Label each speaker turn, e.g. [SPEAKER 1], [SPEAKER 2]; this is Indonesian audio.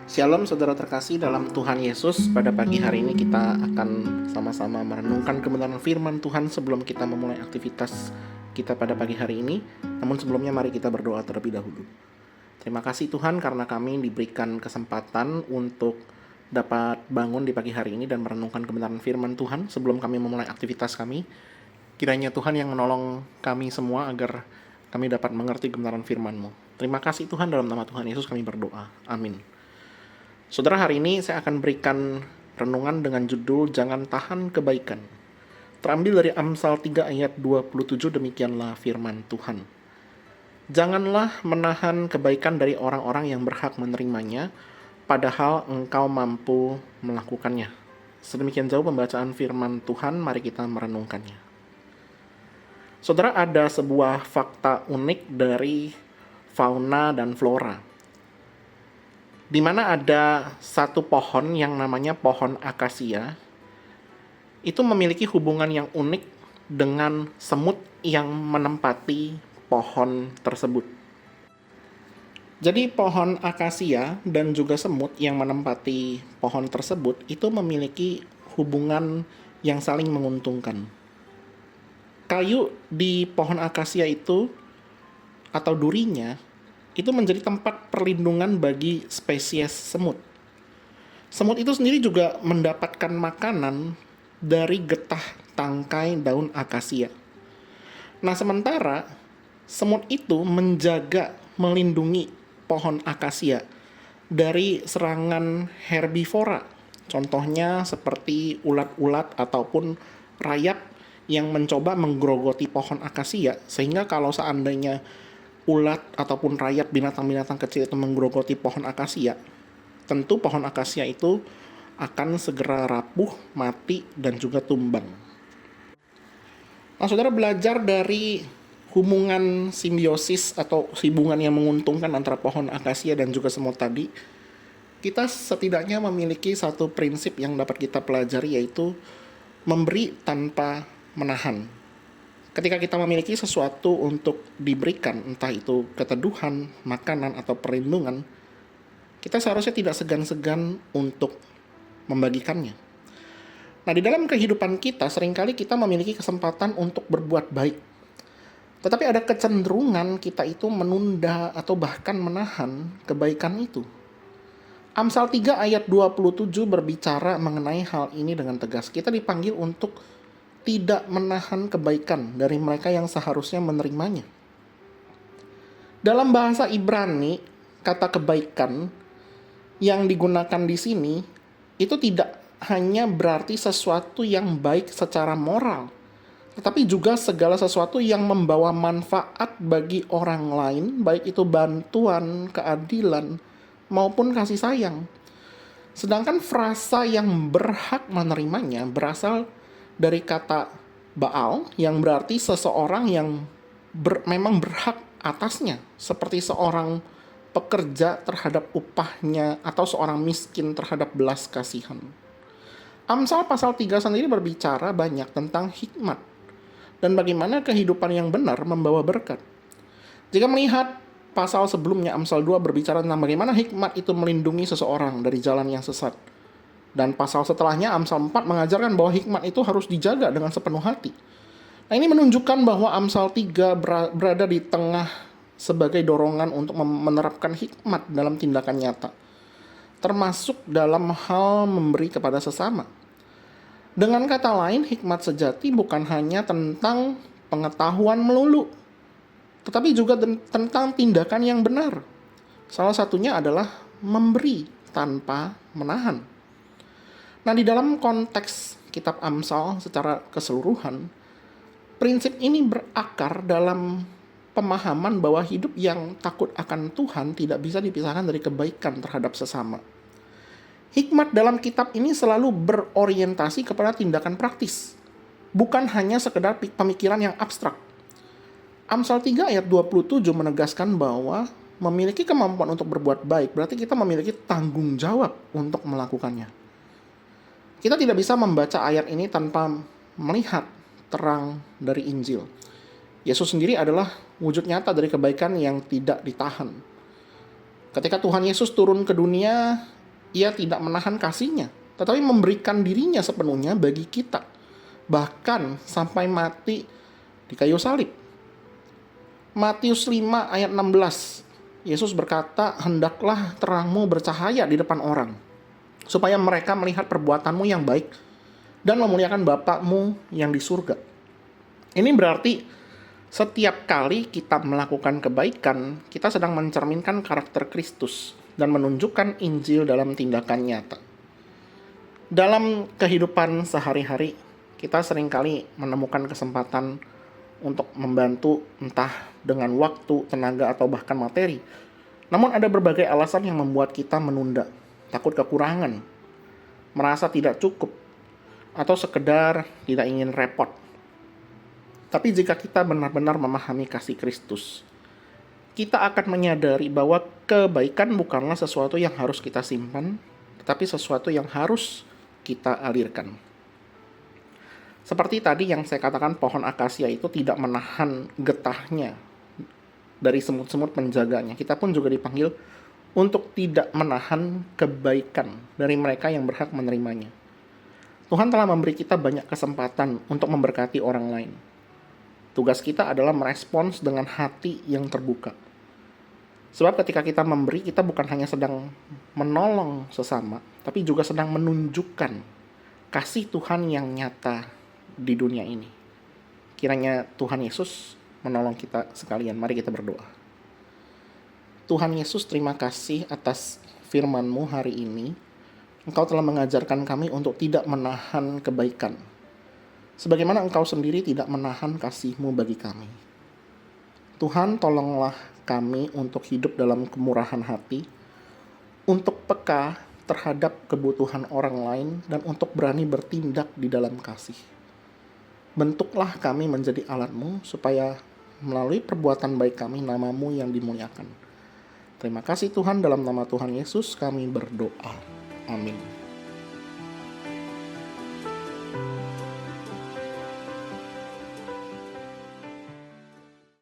[SPEAKER 1] Shalom saudara terkasih dalam Tuhan Yesus. Pada pagi hari ini kita akan sama-sama merenungkan kebenaran firman Tuhan sebelum kita memulai aktivitas kita pada pagi hari ini. Namun sebelumnya mari kita berdoa terlebih dahulu. Terima kasih Tuhan karena kami diberikan kesempatan untuk dapat bangun di pagi hari ini dan merenungkan kebenaran firman Tuhan sebelum kami memulai aktivitas kami. Kiranya Tuhan yang menolong kami semua agar kami dapat mengerti kebenaran firman-Mu. Terima kasih Tuhan, dalam nama Tuhan Yesus kami berdoa. Amin. Saudara, hari ini saya akan berikan renungan dengan judul Jangan Tahan Kebaikan. Terambil dari Amsal 3 ayat 27, demikianlah firman Tuhan. Janganlah menahan kebaikan dari orang-orang yang berhak menerimanya, padahal engkau mampu melakukannya. Sedemikian jauh pembacaan firman Tuhan, mari kita merenungkannya. Saudara, ada sebuah fakta unik dari fauna dan flora, di mana ada satu pohon yang namanya pohon akasia, itu memiliki hubungan yang unik dengan semut yang menempati pohon tersebut. Jadi pohon akasia dan juga semut yang menempati pohon tersebut itu memiliki hubungan yang saling menguntungkan. Kayu di pohon akasia itu atau durinya itu menjadi tempat perlindungan bagi spesies semut. Semut itu sendiri juga mendapatkan makanan dari getah tangkai daun akasia. Nah, sementara semut itu menjaga, melindungi pohon akasia dari serangan herbivora. Contohnya seperti ulat-ulat ataupun rayap yang mencoba menggerogoti pohon akasia, sehingga kalau seandainya ulat ataupun rayap binatang-binatang kecil itu menggerogoti pohon akasia, tentu pohon akasia itu akan segera rapuh, mati, dan juga tumbang. Nah, saudara, belajar dari hubungan simbiosis atau hubungan yang menguntungkan antara pohon akasia dan juga semut tadi, kita setidaknya memiliki satu prinsip yang dapat kita pelajari, yaitu memberi tanpa menahan. Ketika kita memiliki sesuatu untuk diberikan, entah itu keteduhan, makanan, atau perlindungan, kita seharusnya tidak segan-segan untuk membagikannya. Nah, di dalam kehidupan kita, seringkali kita memiliki kesempatan untuk berbuat baik. Tetapi ada kecenderungan kita itu menunda atau bahkan menahan kebaikan itu. Amsal 3 ayat 27 berbicara mengenai hal ini dengan tegas. Kita dipanggil untuk tidak menahan kebaikan dari mereka yang seharusnya menerimanya. Dalam bahasa Ibrani, kata kebaikan yang digunakan di sini itu tidak hanya berarti sesuatu yang baik secara moral, tetapi juga segala sesuatu yang membawa manfaat bagi orang lain, baik itu bantuan, keadilan, maupun kasih sayang. Sedangkan frasa yang berhak menerimanya berasal dari kata Baal, yang berarti seseorang yang memang berhak atasnya, seperti seorang pekerja terhadap upahnya atau seorang miskin terhadap belas kasihan. Amsal pasal 3 sendiri berbicara banyak tentang hikmat dan bagaimana kehidupan yang benar membawa berkat. Jika melihat pasal sebelumnya, Amsal 2 berbicara tentang bagaimana hikmat itu melindungi seseorang dari jalan yang sesat. Dan pasal setelahnya, Amsal 4, mengajarkan bahwa hikmat itu harus dijaga dengan sepenuh hati. Nah, ini menunjukkan bahwa Amsal 3 berada di tengah sebagai dorongan untuk menerapkan hikmat dalam tindakan nyata, termasuk dalam hal memberi kepada sesama. Dengan kata lain, hikmat sejati bukan hanya tentang pengetahuan melulu, tetapi juga tentang tindakan yang benar. Salah satunya adalah memberi tanpa menahan. Nah, di dalam konteks kitab Amsal secara keseluruhan, prinsip ini berakar dalam pemahaman bahwa hidup yang takut akan Tuhan tidak bisa dipisahkan dari kebaikan terhadap sesama. Hikmat dalam kitab ini selalu berorientasi kepada tindakan praktis, bukan hanya sekedar pemikiran yang abstrak. Amsal 3 ayat 27 menegaskan bahwa memiliki kemampuan untuk berbuat baik berarti kita memiliki tanggung jawab untuk melakukannya. Kita tidak bisa membaca ayat ini tanpa melihat terang dari Injil. Yesus sendiri adalah wujud nyata dari kebaikan yang tidak ditahan. Ketika Tuhan Yesus turun ke dunia, Ia tidak menahan kasih-Nya, tetapi memberikan dirinya sepenuhnya bagi kita, bahkan sampai mati di kayu salib. Matius 5 ayat 16, Yesus berkata, "Hendaklah terangmu bercahaya di depan orang, supaya mereka melihat perbuatanmu yang baik dan memuliakan Bapakmu yang di surga." Ini berarti setiap kali kita melakukan kebaikan, kita sedang mencerminkan karakter Kristus dan menunjukkan Injil dalam tindakan nyata. Dalam kehidupan sehari-hari, kita seringkali menemukan kesempatan untuk membantu entah dengan waktu, tenaga, atau bahkan materi. Namun ada berbagai alasan yang membuat kita menunda, takut kekurangan, merasa tidak cukup, atau sekedar tidak ingin repot. Tapi jika kita benar-benar memahami kasih Kristus, kita akan menyadari bahwa kebaikan bukanlah sesuatu yang harus kita simpan, tetapi sesuatu yang harus kita alirkan. Seperti tadi yang saya katakan, pohon akasia itu tidak menahan getahnya dari semut-semut penjaganya. Kita pun juga dipanggil untuk tidak menahan kebaikan dari mereka yang berhak menerimanya. Tuhan telah memberi kita banyak kesempatan untuk memberkati orang lain. Tugas kita adalah merespons dengan hati yang terbuka. Sebab ketika kita memberi, kita bukan hanya sedang menolong sesama, tapi juga sedang menunjukkan kasih Tuhan yang nyata di dunia ini. Kiranya Tuhan Yesus menolong kita sekalian. Mari kita berdoa. Tuhan Yesus, terima kasih atas firman-Mu hari ini. Engkau telah mengajarkan kami untuk tidak menahan kebaikan, sebagaimana Engkau sendiri tidak menahan kasih-Mu bagi kami. Tuhan, tolonglah kami untuk hidup dalam kemurahan hati, untuk peka terhadap kebutuhan orang lain, dan untuk berani bertindak di dalam kasih. Bentuklah kami menjadi alat-Mu, supaya melalui perbuatan baik kami, nama-Mu yang dimuliakan. Terima kasih Tuhan, dalam nama Tuhan Yesus kami berdoa. Amin.